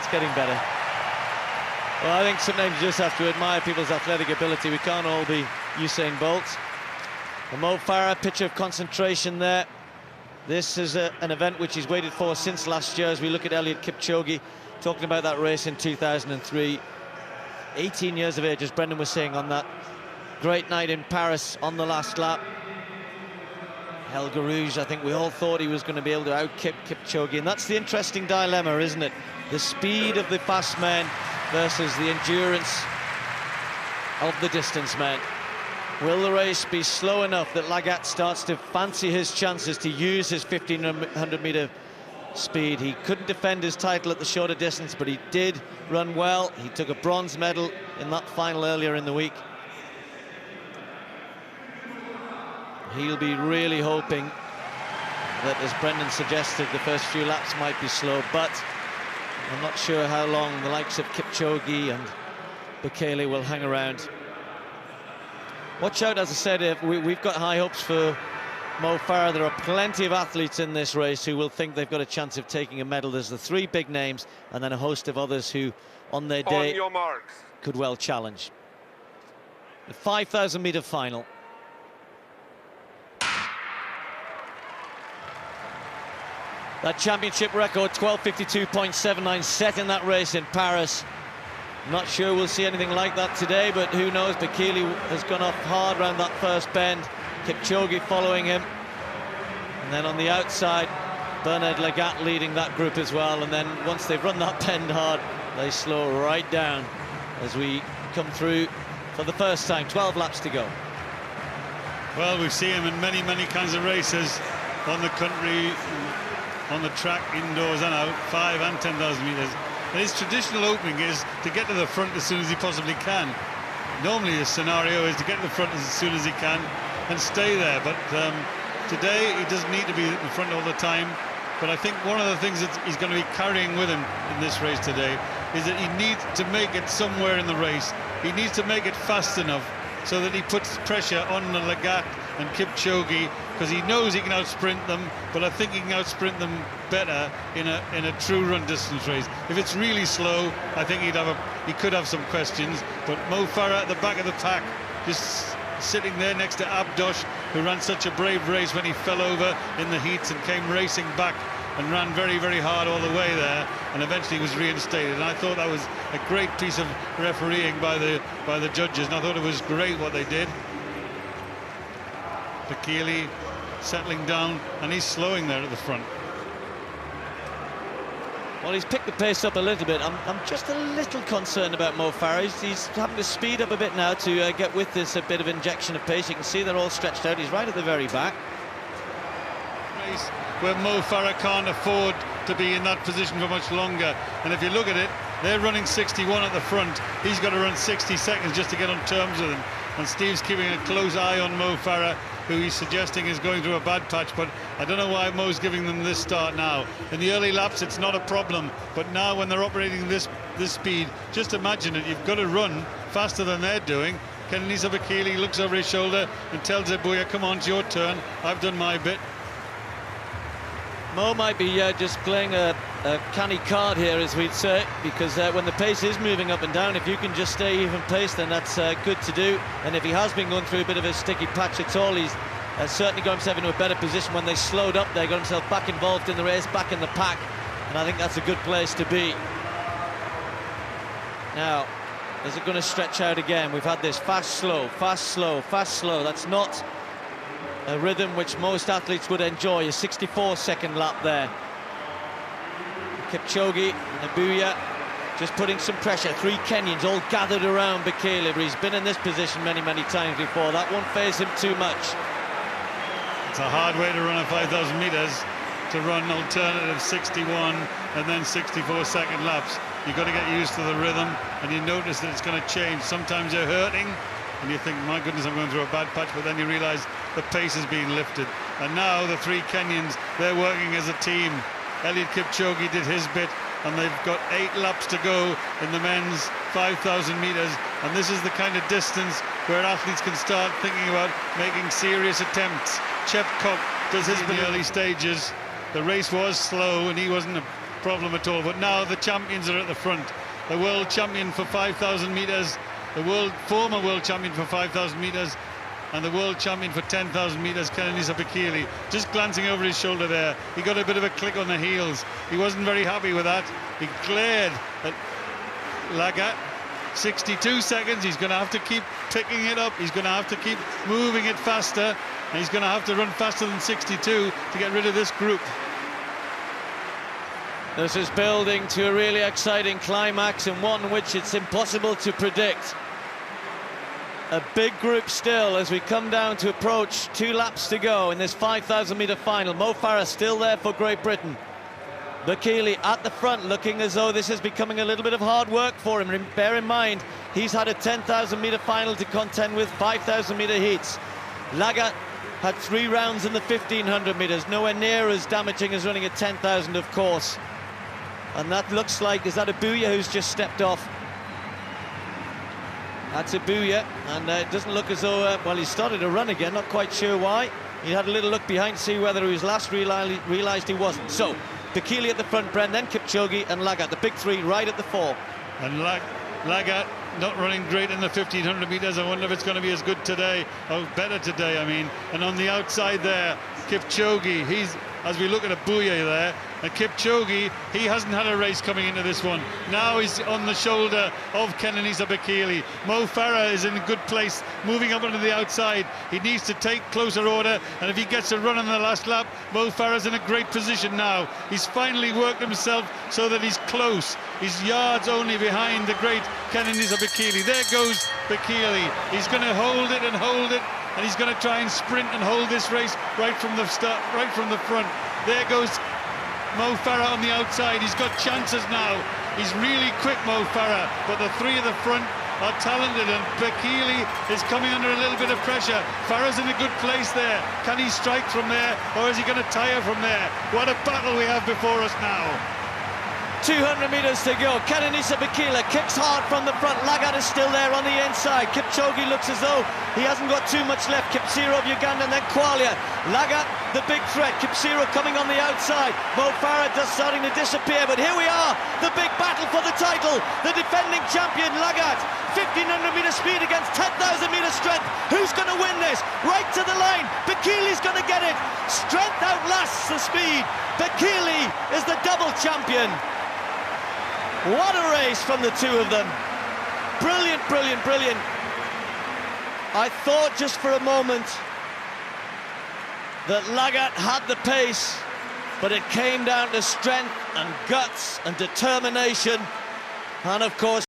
it's getting better. Well, I think sometimes you just have to admire people's athletic ability. We can't all be Usain Bolts. Mo Farah, picture of concentration there. This is an event which he's waited for since last year, as we look at Eliud Kipchoge, talking about that race in 2003. 18 years of age, as Brendan was saying, on that great night in Paris on the last lap. El Garouge, I think we all thought he was going to be able to out-kip Kipchoge, and that's the interesting dilemma, isn't it? The speed of the fast men versus the endurance of the distance men. Will the race be slow enough that Lagat starts to fancy his chances to use his 1500-meter speed? He couldn't defend his title at the shorter distance, but he did run well. He took a bronze medal in that final earlier in the week. He'll be really hoping that, as Brendan suggested, the first few laps might be slow, but I'm not sure how long the likes of Kipchoge and Bekele will hang around. Watch out, as I said, we've got high hopes for Mo Farah. There are plenty of athletes in this race who will think they've got a chance of taking a medal. There's the three big names and then a host of others who, on their day, could well challenge. The 5,000-meter final. That championship record, 12:52.79, set in that race in Paris. Not sure we'll see anything like that today, but who knows? Bekele has gone off hard around that first bend. Kipchoge following him. And then on the outside, Bernard Lagat leading that group as well. And then once they've run that bend hard, they slow right down as we come through for the first time. 12 laps to go. Well, we've seen him in many, many kinds of races on the country, on the track, indoors and out, 5 and 10,000 metres. And his traditional opening is to get to the front as soon as he possibly can. Normally his scenario is to get to the front as soon as he can and stay there, but today he doesn't need to be in front all the time. But I think one of the things that he's going to be carrying with him in this race today is that he needs to make it somewhere in the race. He needs to make it fast enough so that he puts pressure on Lagat and Kipchoge, because he knows he can outsprint them, but I think he can outsprint them better in a true run distance race. If it's really slow, I think he could have some questions, but Mo Farah at the back of the pack, just sitting there next to Abdosh, who ran such a brave race when he fell over in the heats and came racing back and ran very, very hard all the way there, and eventually was reinstated. And I thought that was a great piece of refereeing by the judges, and I thought it was great what they did. Bekele settling down, and he's slowing there at the front. Well, he's picked the pace up a little bit. I'm just a little concerned about Mo Farah. He's having to speed up a bit now to get with this a bit of injection of pace. You can see they're all stretched out. He's right at the very back. Race where Mo Farah can't afford to be in that position for much longer. And if you look at it, they're running 61 at the front. He's got to run 60 seconds just to get on terms with them. And Steve's keeping a close eye on Mo Farah, who he's suggesting is going through a bad patch, but I don't know why Mo's giving them this start now. In the early laps, it's not a problem, but now when they're operating this speed, just imagine it, you've got to run faster than they're doing. Kekenisa Bekele looks over his shoulder and tells Abuya, come on, it's your turn, I've done my bit. Mo might be just playing a canny card here, as we'd say, because when the pace is moving up and down, if you can just stay even pace, then that's good to do. And if he has been going through a bit of a sticky patch at all, he's certainly got himself into a better position. When they slowed up, they got himself back involved in the race, back in the pack, and I think that's a good place to be. Now, is it going to stretch out again? We've had this fast, slow, fast, slow, fast, slow. That's not a rhythm which most athletes would enjoy. A 64-second lap there. Kipchoge and Abuya just putting some pressure. Three Kenyans all gathered around Bekele, but he's been in this position many, many times before. That won't faze him too much. It's a hard way to run a 5,000 meters, to run alternative 61 and then 64-second laps. You've got to get used to the rhythm, and you notice that it's going to change. Sometimes you're hurting, and you think, my goodness, I'm going through a bad patch, but then you realize the pace is being lifted. And now the three Kenyans, they're working as a team. Eliud Kipchoge did his bit, and they've got 8 laps to go in the men's 5,000 meters, and this is the kind of distance where athletes can start thinking about making serious attempts. Chepkok does his in the early stages. The race was slow, and he wasn't problem at all. But now the champions are at the front. The world champion for 5,000 metres, the former world champion for 5,000 metres, and the world champion for 10,000 metres, kekenisa Bekele. Just glancing over his shoulder there, he got a bit of a click on the heels. He wasn't very happy with that. He glared at Lagat. 62 seconds, he's going to have to keep picking it up, he's going to have to keep moving it faster, and he's going to have to run faster than 62 to get rid of this group. This is building to a really exciting climax, and one which it's impossible to predict. A big group still as we come down to approach 2 laps to go in this 5,000 metre final. Mo Farah still there for Great Britain. Bekele at the front, looking as though this is becoming a little bit of hard work for him. Bear in mind, he's had a 10,000 metre final to contend with, 5,000 metre heats. Lagat had 3 rounds in the 1,500 metres, nowhere near as damaging as running a 10,000, of course. And that looks like, is that Abuya who's just stepped off? That's Abuya, and it doesn't look as though, well, he started to run again, not quite sure why. He had a little look behind to see whether he was last, realised he wasn't. So, Bekele at the front, Bren, then Kipchoge and Lagat, the big 3 right at the fore. And Lagat not running great in the 1,500 metres. I wonder if it's going to be as good today, or better today, I mean. And on the outside there, Kipchoge, he's, as we look at Abuya there, and Kipchoge, he hasn't had a race coming into this one. Now he's on the shoulder of kekenisa Bekele. Mo Farah is in a good place, moving up onto the outside. He needs to take closer order, and if he gets a run on the last lap, Mo Farah's in a great position now. He's finally worked himself so that he's close. He's yards only behind the great kekenisa Bekele. There goes Bekele. He's going to hold it, and he's going to try and sprint and hold this race right from the start, right from the front. There goes Mo Farah on the outside. He's got chances now. He's really quick, Mo Farah, but the 3 at the front are talented, and Bekele is coming under a little bit of pressure. Farah's in a good place there. Can he strike from there, or is he going to tire from there? What a battle we have before us now. 200 metres to go. Kekenisa Bekele kicks hard from the front. Lagat is still there on the inside. Kipchoge looks as though he hasn't got too much left. Kipsiro of Uganda, and then Qualia. Lagat, the big threat. Kipsiro coming on the outside. Mo Farah just starting to disappear, but here we are. The big battle for the title. The defending champion, Lagat. 1,500 metre speed against 10,000 metre strength. Who's going to win this? Right to the line. Bekele's going to get it. Strength outlasts the speed. Bekele is the double champion. What a race from the 2 of them. Brilliant, brilliant, brilliant. I thought just for a moment that Lagat had the pace, but it came down to strength and guts and determination, and of course